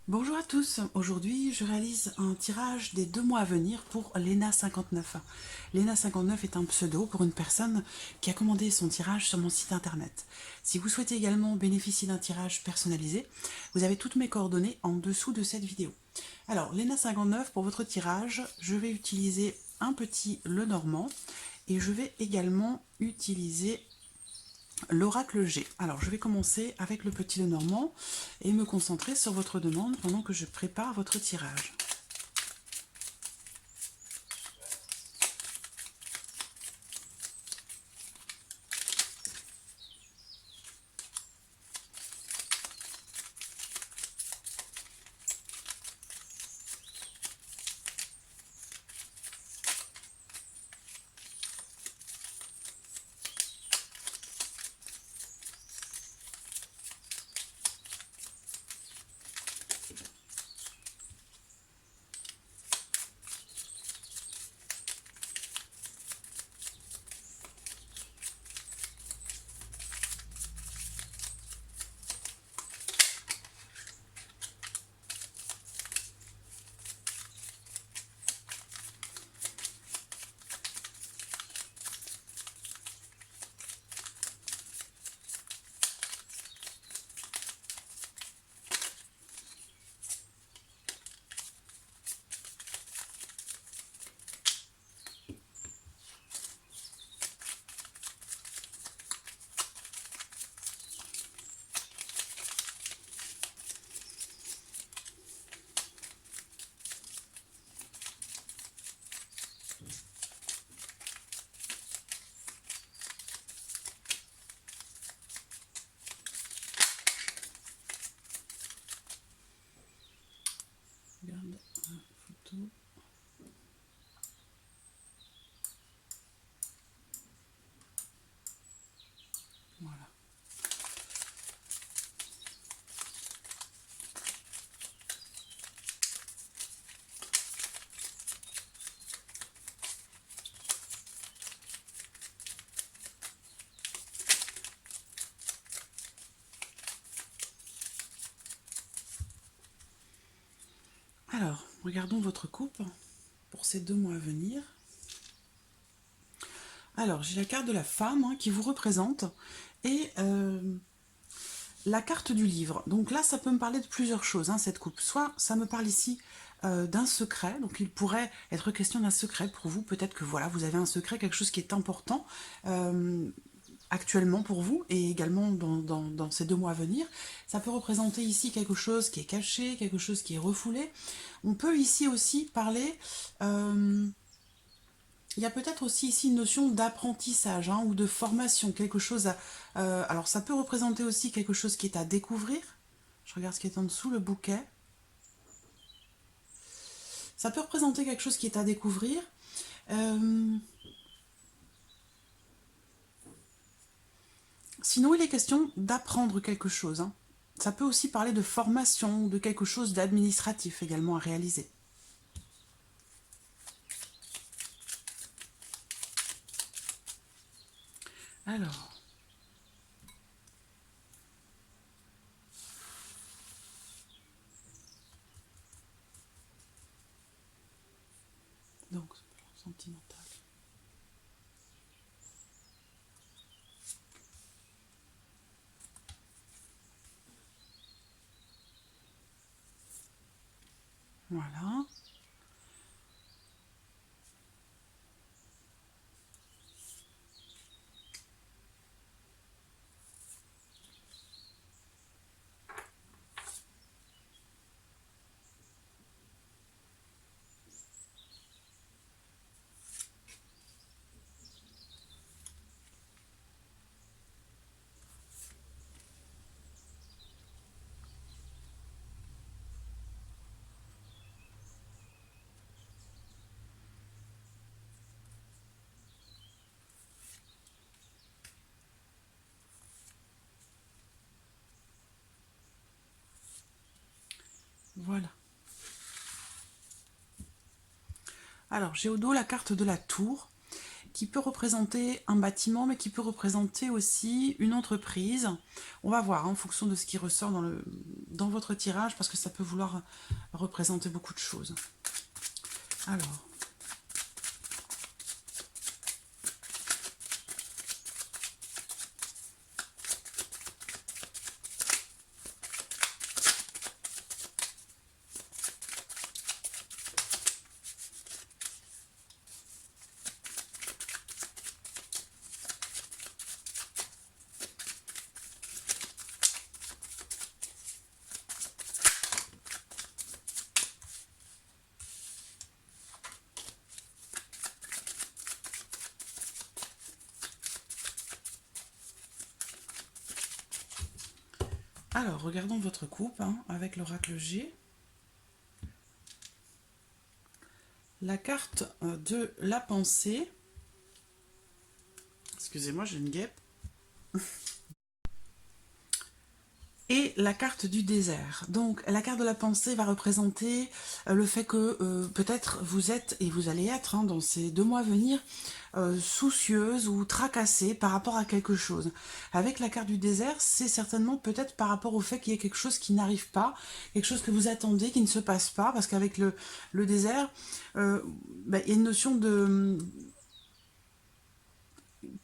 Bonjour à tous, aujourd'hui je réalise un tirage des 2 mois à venir pour Lena59. Lena59 est un pseudo pour une personne qui a commandé son tirage sur mon site internet. Si vous souhaitez également bénéficier d'un tirage personnalisé, vous avez toutes mes coordonnées en dessous de cette vidéo. Alors Lena59, pour votre tirage, je vais utiliser un petit Lenormand et je vais également utiliser l'oracle G. Alors, je vais commencer avec le petit Lenormand et me concentrer sur votre demande pendant que je prépare votre tirage. Regarde la photo. Voilà. Alors, regardons votre coupe pour ces 2 mois à venir. Alors, j'ai la carte de la femme qui vous représente et la carte du livre. Donc là, ça peut me parler de plusieurs choses, cette coupe. Soit ça me parle ici d'un secret, donc il pourrait être question d'un secret pour vous. Peut-être que voilà, vous avez un secret, quelque chose qui est important actuellement pour vous et également dans ces 2 mois à venir. Ça peut représenter ici quelque chose qui est caché, quelque chose qui est refoulé. On peut ici aussi parler... il y a peut-être aussi ici une notion d'apprentissage ou de formation, quelque chose à... alors ça peut représenter aussi quelque chose qui est à découvrir. Je regarde ce qui est en dessous, le bouquet. Ça peut représenter quelque chose qui est à découvrir. Sinon, il est question d'apprendre quelque chose. Ça peut aussi parler de formation ou de quelque chose d'administratif également à réaliser. Alors, donc, sentimental. Voilà. Voilà. Alors, j'ai au dos la carte de la tour, qui peut représenter un bâtiment, mais qui peut représenter aussi une entreprise. On va voir, hein, en fonction de ce qui ressort dans votre tirage, parce que ça peut vouloir représenter beaucoup de choses. Alors... Alors, regardons votre coupe hein, avec l'oracle G. La carte de la pensée. Excusez-moi, j'ai une guêpe. Et la carte du désert. Donc, la carte de la pensée va représenter le fait que peut-être vous êtes, et vous allez être hein, dans ces 2 mois à venir, soucieuse ou tracassée par rapport à quelque chose. Avec la carte du désert, c'est certainement peut-être par rapport au fait qu'il y ait quelque chose qui n'arrive pas, quelque chose que vous attendez qui ne se passe pas, parce qu'avec le désert, il y a une notion de...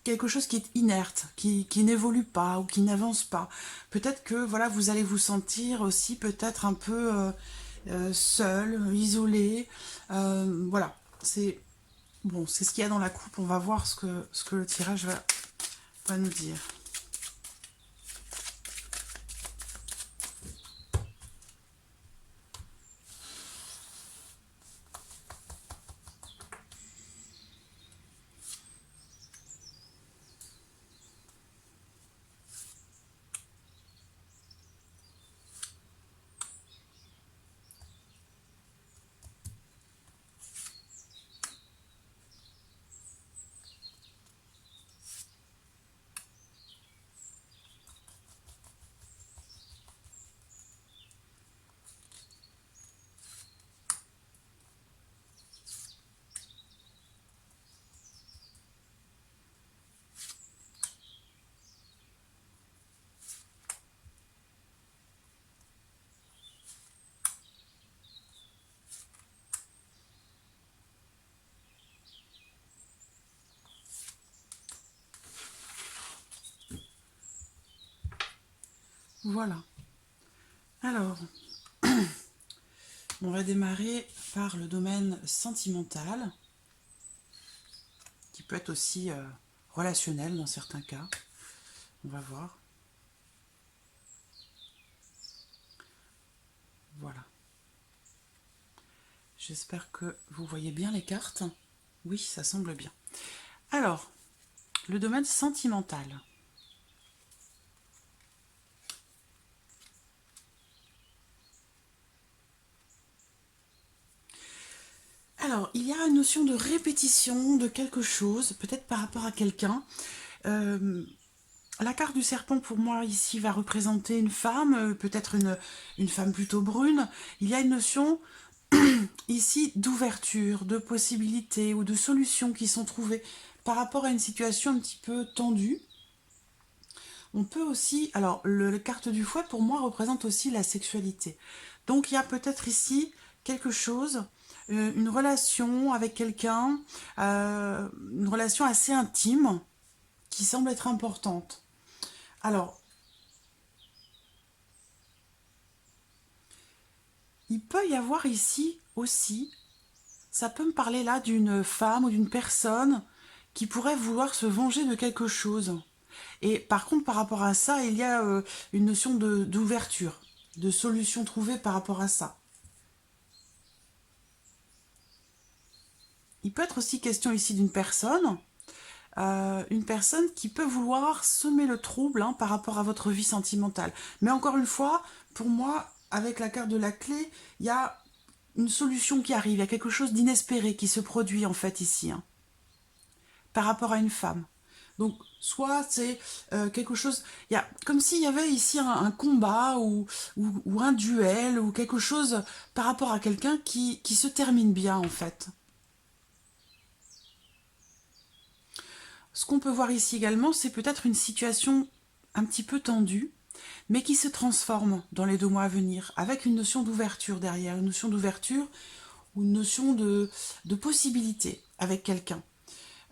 quelque chose qui est inerte, qui n'évolue pas ou qui n'avance pas. Peut-être que voilà, vous allez vous sentir aussi peut-être un peu seul, isolé. Voilà, c'est bon, c'est ce qu'il y a dans la coupe. On va voir ce que le tirage va nous dire. Voilà. Alors, on va démarrer par le domaine sentimental, qui peut être aussi relationnel dans certains cas. On va voir. Voilà. J'espère que vous voyez bien les cartes. Oui, ça semble bien. Alors, le domaine sentimental. Alors, il y a une notion de répétition de quelque chose, peut-être par rapport à quelqu'un. La carte du serpent, pour moi, ici, va représenter une femme, peut-être une femme plutôt brune. Il y a une notion, ici, d'ouverture, de possibilités ou de solutions qui sont trouvées par rapport à une situation un petit peu tendue. On peut aussi... Alors, la carte du fouet, pour moi, représente aussi la sexualité. Donc, il y a peut-être ici quelque chose, une relation avec quelqu'un, une relation assez intime, qui semble être importante. Alors, il peut y avoir ici aussi, ça peut me parler là d'une femme ou d'une personne qui pourrait vouloir se venger de quelque chose. Et par contre, par rapport à ça, il y a une notion d'ouverture, de solution trouvée par rapport à ça. Il peut être aussi question ici d'une personne qui peut vouloir semer le trouble hein, par rapport à votre vie sentimentale. Mais encore une fois, pour moi, avec la carte de la clé, il y a une solution qui arrive, il y a quelque chose d'inespéré qui se produit en fait ici, hein, par rapport à une femme. Donc, soit c'est quelque chose... Il y a, comme s'il y avait ici un combat ou un duel ou quelque chose par rapport à quelqu'un qui se termine bien en fait. Ce qu'on peut voir ici également, c'est peut-être une situation un petit peu tendue, mais qui se transforme dans les 2 mois à venir, avec une notion d'ouverture derrière, une notion d'ouverture ou une notion de possibilité avec quelqu'un.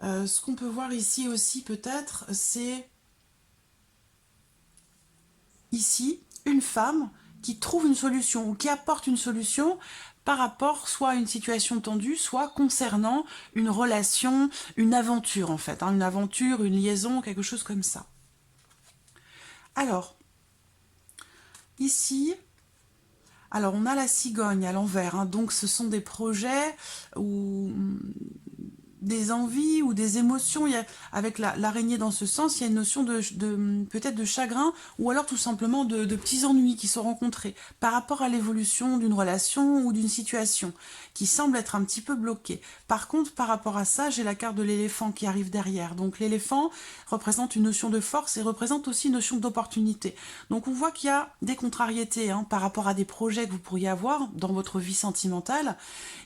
Ce qu'on peut voir ici aussi peut-être, c'est ici une femme qui trouve une solution ou qui apporte une solution par rapport soit à une situation tendue, soit concernant une relation, une aventure en fait, hein, une aventure, une liaison, quelque chose comme ça. Alors, ici, alors on a la cigogne à l'envers, hein, donc ce sont des projets ou des envies ou des émotions. Il y a, avec l'araignée dans ce sens, il y a une notion de peut-être de chagrin ou alors tout simplement de petits ennuis qui sont rencontrés par rapport à l'évolution d'une relation ou d'une situation qui semble être un petit peu bloquée. Par contre, par rapport à ça, j'ai la carte de l'éléphant qui arrive derrière. Donc l'éléphant représente une notion de force et représente aussi une notion d'opportunité. Donc on voit qu'il y a des contrariétés hein, par rapport à des projets que vous pourriez avoir dans votre vie sentimentale.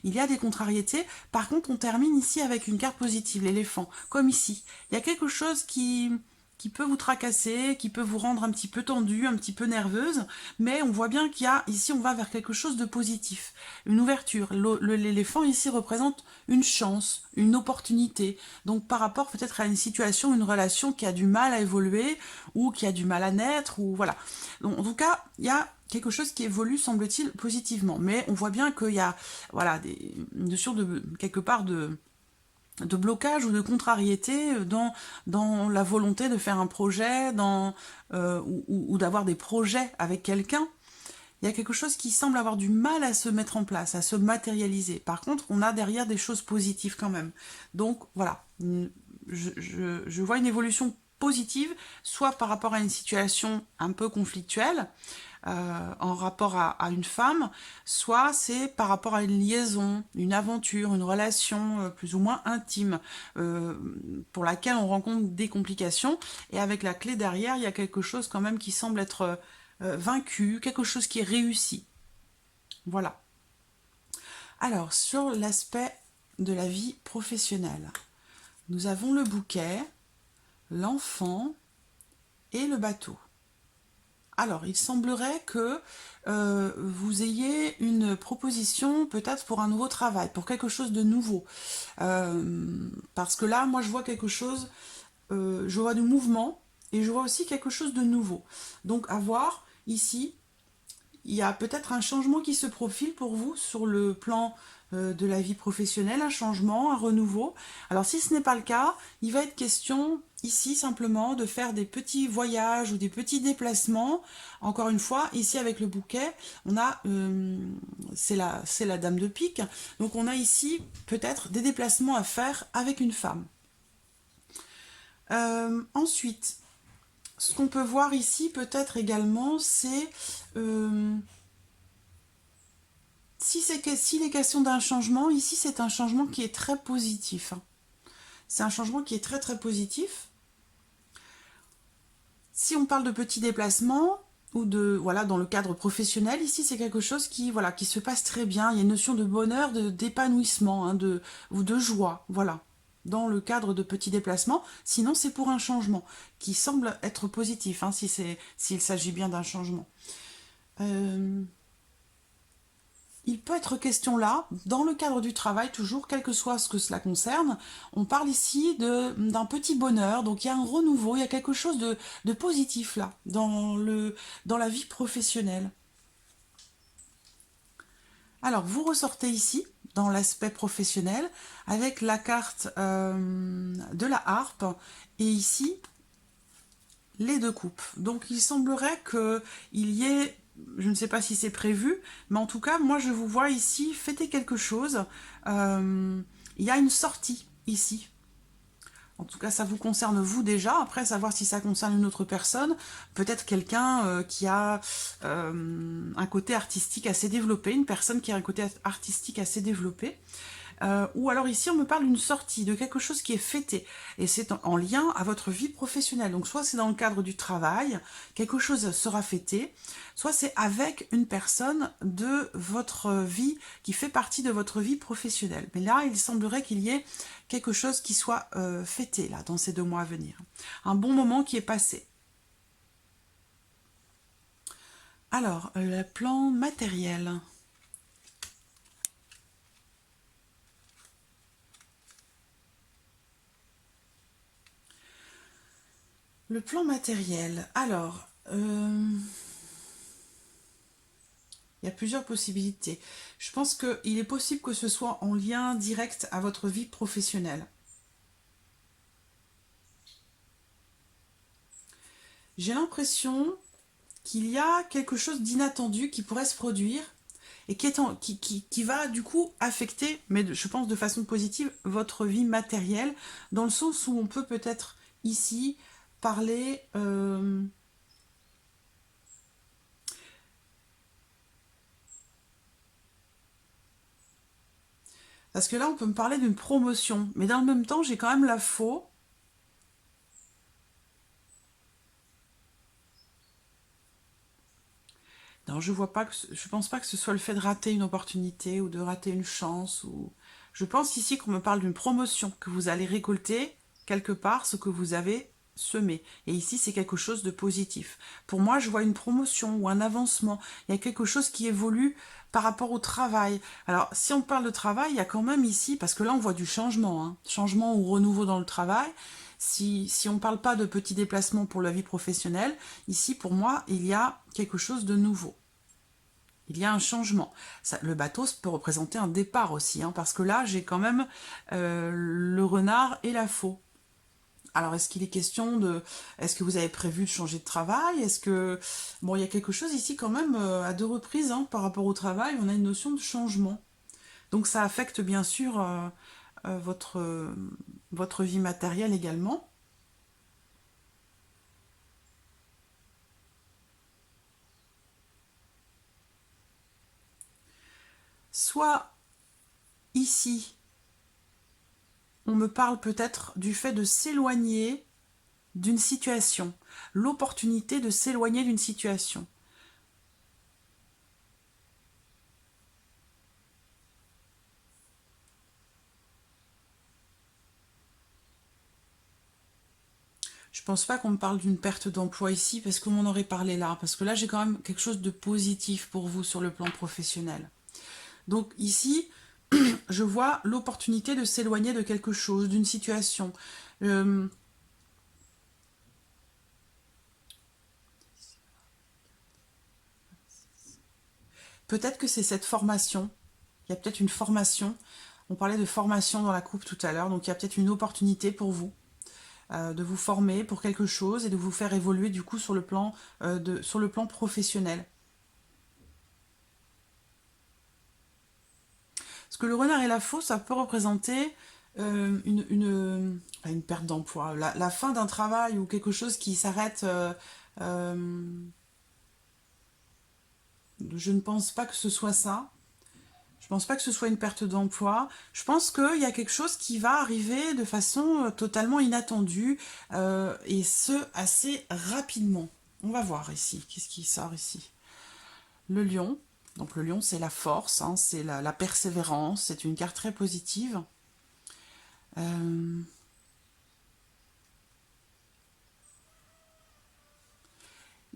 Il y a des contrariétés. Par contre, on termine ici avec une carte positive, l'éléphant, comme ici. Il y a quelque chose qui peut vous tracasser, qui peut vous rendre un petit peu tendue, un petit peu nerveuse, mais on voit bien qu'il y a, ici, on va vers quelque chose de positif, une ouverture. L'éléphant, ici, représente une chance, une opportunité, donc par rapport peut-être à une situation, une relation qui a du mal à évoluer, ou qui a du mal à naître, ou voilà. Donc, en tout cas, il y a quelque chose qui évolue, semble-t-il, positivement, mais on voit bien qu'il y a, voilà, une notion de, quelque part, de blocage ou de contrariété dans la volonté de faire un projet, ou d'avoir des projets avec quelqu'un. Il y a quelque chose qui semble avoir du mal à se mettre en place, à se matérialiser. Par contre, on a derrière des choses positives quand même. Donc voilà, je vois une évolution positive, soit par rapport à une situation un peu conflictuelle, en rapport à une femme, soit c'est par rapport à une liaison, une aventure, une relation plus ou moins intime, pour laquelle on rencontre des complications, et avec la clé derrière, il y a quelque chose quand même qui semble être vaincu, quelque chose qui est réussi. Voilà. Alors, sur l'aspect de la vie professionnelle, nous avons le bouquet, l'enfant et le bateau. Alors, il semblerait que vous ayez une proposition peut-être pour un nouveau travail, pour quelque chose de nouveau. Parce que là, moi, je vois quelque chose, je vois du mouvement et je vois aussi quelque chose de nouveau. Donc, à voir, ici, il y a peut-être un changement qui se profile pour vous sur le plan de la vie professionnelle, un changement, un renouveau. Alors si ce n'est pas le cas, il va être question ici simplement de faire des petits voyages ou des petits déplacements. Encore une fois, ici avec le bouquet, on a, c'est la dame de pique, donc on a ici peut-être des déplacements à faire avec une femme. Ensuite, ce qu'on peut voir ici peut-être également, c'est s'il est question d'un changement, ici c'est un changement qui est très positif. C'est un changement qui est très très positif. Si on parle de petits déplacements, ou de, voilà, dans le cadre professionnel, ici c'est quelque chose qui, voilà, qui se passe très bien. Il y a une notion de bonheur, d'épanouissement, hein, ou de joie, voilà, dans le cadre de petits déplacements. Sinon c'est pour un changement, qui semble être positif, hein, s'il s'agit bien d'un changement. Il peut être question là, dans le cadre du travail, toujours, quel que soit ce que cela concerne, on parle ici d'un petit bonheur, donc il y a un renouveau, il y a quelque chose de positif là, dans la vie professionnelle. Alors, vous ressortez ici, dans l'aspect professionnel, avec la carte de la harpe, et ici, les 2 coupes. Donc, il semblerait qu'il y ait, je ne sais pas si c'est prévu, mais en tout cas, moi, je vous vois ici fêter quelque chose. Il y a une sortie ici. En tout cas, ça vous concerne vous déjà. Après, savoir si ça concerne une autre personne. Peut-être quelqu'un qui a un côté artistique assez développé. Une personne qui a un côté artistique assez développé. Ou alors ici, on me parle d'une sortie, de quelque chose qui est fêté. Et c'est en lien à votre vie professionnelle. Donc soit c'est dans le cadre du travail, quelque chose sera fêté, soit c'est avec une personne de votre vie, qui fait partie de votre vie professionnelle. Mais là, il semblerait qu'il y ait quelque chose qui soit fêté, là, dans ces 2 mois à venir. Un bon moment qui est passé. Alors, le plan matériel. Le plan matériel. Alors, il y a plusieurs possibilités. Je pense qu'il est possible que ce soit en lien direct à votre vie professionnelle. J'ai l'impression qu'il y a quelque chose d'inattendu qui pourrait se produire et qui va du coup affecter, mais je pense de façon positive, votre vie matérielle, dans le sens où on peut peut-être ici parler... parce que là, on peut me parler d'une promotion, mais dans le même temps, j'ai quand même la faux. Non, je pense pas que ce soit le fait de rater une opportunité ou de rater une chance. Je pense ici qu'on me parle d'une promotion, que vous allez récolter quelque part ce que vous avez semé. Et ici, c'est quelque chose de positif. Pour moi, je vois une promotion ou un avancement. Il y a quelque chose qui évolue par rapport au travail. Alors, si on parle de travail, il y a quand même ici, parce que là, on voit du changement, hein, changement ou renouveau dans le travail. Si on ne parle pas de petits déplacements pour la vie professionnelle, ici, pour moi, il y a quelque chose de nouveau. Il y a un changement. Le bateau peut représenter un départ aussi, hein, parce que là, j'ai quand même le renard et la faux. Alors, est-ce qu'il est question de... Est-ce que vous avez prévu de changer de travail? Est-ce que... Bon, il y a quelque chose ici quand même, à 2 reprises, hein, par rapport au travail, on a une notion de changement. Donc, ça affecte bien sûr votre vie matérielle également. Soit ici, on me parle peut-être du fait de s'éloigner d'une situation, l'opportunité de s'éloigner d'une situation. Je pense pas qu'on me parle d'une perte d'emploi ici, parce qu'on m'en aurait parlé là, parce que là j'ai quand même quelque chose de positif pour vous sur le plan professionnel. Donc ici, je vois l'opportunité de s'éloigner de quelque chose, d'une situation. Euh, Peut-être que c'est cette formation. Il y a peut-être une formation. On parlait de formation dans la coupe tout à l'heure, donc il y a peut-être une opportunité pour vous de vous former pour quelque chose et de vous faire évoluer du coup sur le plan professionnel. Parce que le renard et la faux, ça peut représenter une perte d'emploi, la fin d'un travail ou quelque chose qui s'arrête. Je ne pense pas que ce soit ça. Je pense pas que ce soit une perte d'emploi. Je pense qu'il y a quelque chose qui va arriver de façon totalement inattendue et ce, assez rapidement. On va voir ici. Qu'est-ce qui sort ici? Le lion. Donc le lion, c'est la force, hein, c'est la persévérance. C'est une carte très positive. Euh,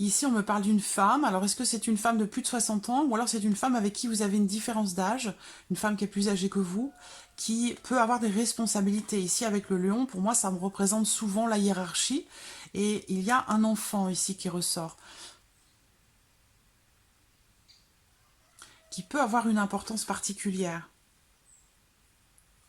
Ici, on me parle d'une femme. Alors, est-ce que c'est une femme de plus de 60 ans ou alors c'est une femme avec qui vous avez une différence d'âge, une femme qui est plus âgée que vous, qui peut avoir des responsabilités? Ici, avec le lion, pour moi, ça me représente souvent la hiérarchie. Et il y a un enfant ici qui ressort, qui peut avoir une importance particulière.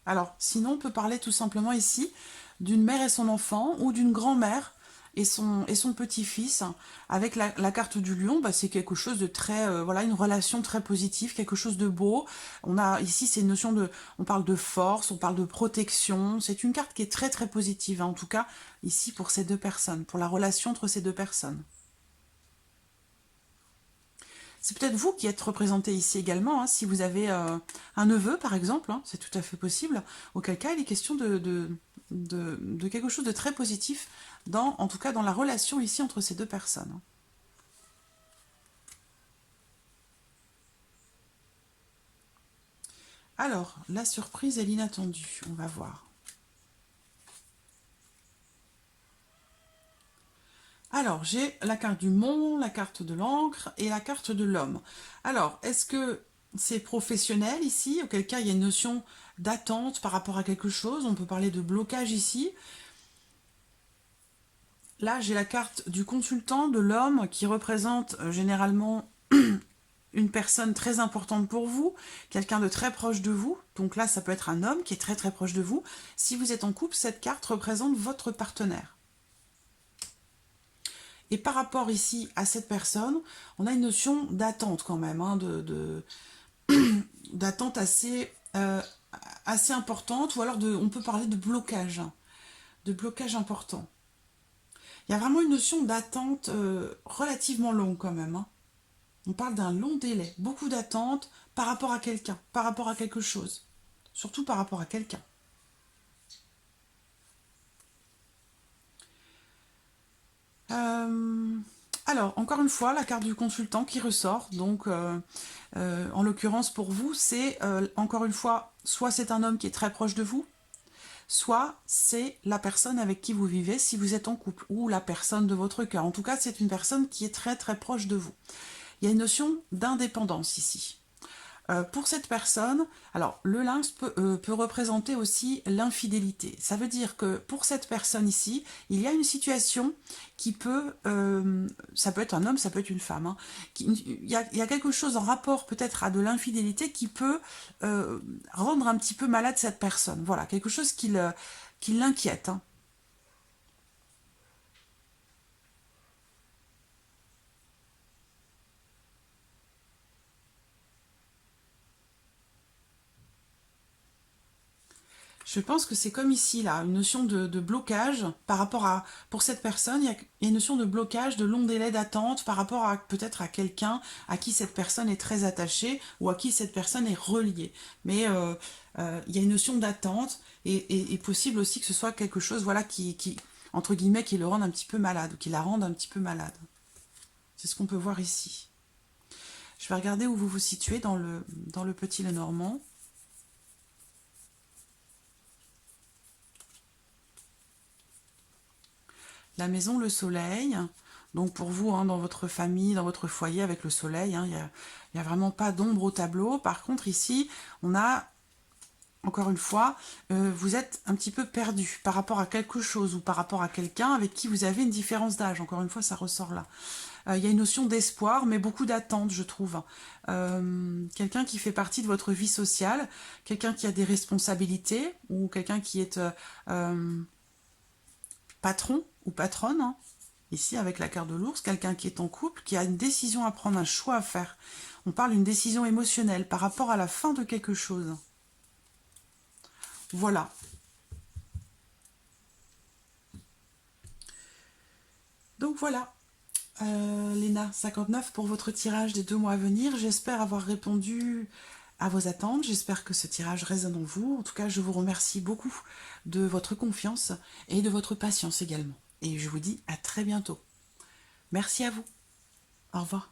Alors, sinon, on peut parler tout simplement ici d'une mère et son enfant ou d'une grand-mère et son petit-fils. Avec la carte du lion, bah, c'est quelque chose de très, voilà, une relation très positive, quelque chose de beau. On a ici, c'est une notion de, on parle de force, on parle de protection. C'est une carte qui est très très positive, hein, en tout cas ici pour ces 2 personnes, pour la relation entre ces 2 personnes. C'est peut-être vous qui êtes représenté ici également, hein, si vous avez un neveu par exemple, hein, c'est tout à fait possible, auquel cas il est question de quelque chose de très positif, en tout cas dans la relation ici entre ces deux personnes. Alors, la surprise et l'inattendu, on va voir. Alors, j'ai la carte du monde, la carte de l'encre et la carte de l'homme. Alors, est-ce que c'est professionnel ici? Auquel cas, il y a une notion d'attente par rapport à quelque chose. On peut parler de blocage ici. Là, j'ai la carte du consultant, de l'homme, qui représente généralement une personne très importante pour vous, quelqu'un de très proche de vous. Donc là, ça peut être un homme qui est très très proche de vous. Si vous êtes en couple, cette carte représente votre partenaire. Et par rapport ici à cette personne, on a une notion d'attente quand même, hein, d'attente assez importante, ou alors on peut parler de blocage important. Il y a vraiment une notion d'attente relativement longue quand même. Hein. On parle d'un long délai, beaucoup d'attente par rapport à quelqu'un, par rapport à quelque chose, surtout par rapport à quelqu'un. Alors, encore une fois, la carte du consultant qui ressort. Donc, en l'occurrence, pour vous, c'est, encore une fois, soit c'est un homme qui est très proche de vous, soit c'est la personne avec qui vous vivez si vous êtes en couple, ou la personne de votre cœur. En tout cas, c'est une personne qui est très très proche de vous. Il y a une notion d'indépendance ici. Pour cette personne, alors le lynx peut représenter aussi l'infidélité. Ça veut dire que pour cette personne ici, il y a une situation qui peut, ça peut être un homme, ça peut être une femme, hein, il y a quelque chose en rapport peut-être à de l'infidélité qui peut rendre un petit peu malade cette personne. Voilà, quelque chose qui l'inquiète. Hein. Je pense que c'est comme ici, là, une notion de blocage par rapport à... Pour cette personne, il y a une notion de blocage, de long délai d'attente par rapport à peut-être à quelqu'un à qui cette personne est très attachée ou à qui cette personne est reliée. Mais il y a une notion d'attente et possible aussi que ce soit quelque chose, voilà, entre guillemets, qui le rende un petit peu malade ou qui la rende un petit peu malade. C'est ce qu'on peut voir ici. Je vais regarder où vous vous situez dans le petit Lenormand. La maison, le soleil. Donc pour vous, hein, dans votre famille, dans votre foyer avec le soleil, hein, il n'y a vraiment pas d'ombre au tableau. Par contre, ici, on a, encore une fois, vous êtes un petit peu perdu par rapport à quelque chose ou par rapport à quelqu'un avec qui vous avez une différence d'âge. Encore une fois, ça ressort là. Il y a une notion d'espoir, mais beaucoup d'attente, je trouve. Quelqu'un qui fait partie de votre vie sociale, quelqu'un qui a des responsabilités ou quelqu'un qui est patron ou patronne, hein, ici avec la carte de l'ours, quelqu'un qui est en couple, qui a une décision à prendre, un choix à faire. On parle d'une décision émotionnelle par rapport à la fin de quelque chose. Voilà. Donc voilà, Léna, 59 pour votre tirage des 2 mois à venir. J'espère avoir répondu à vos attentes. J'espère que ce tirage résonne en vous. En tout cas, je vous remercie beaucoup de votre confiance et de votre patience également. Et je vous dis à très bientôt. Merci à vous. Au revoir.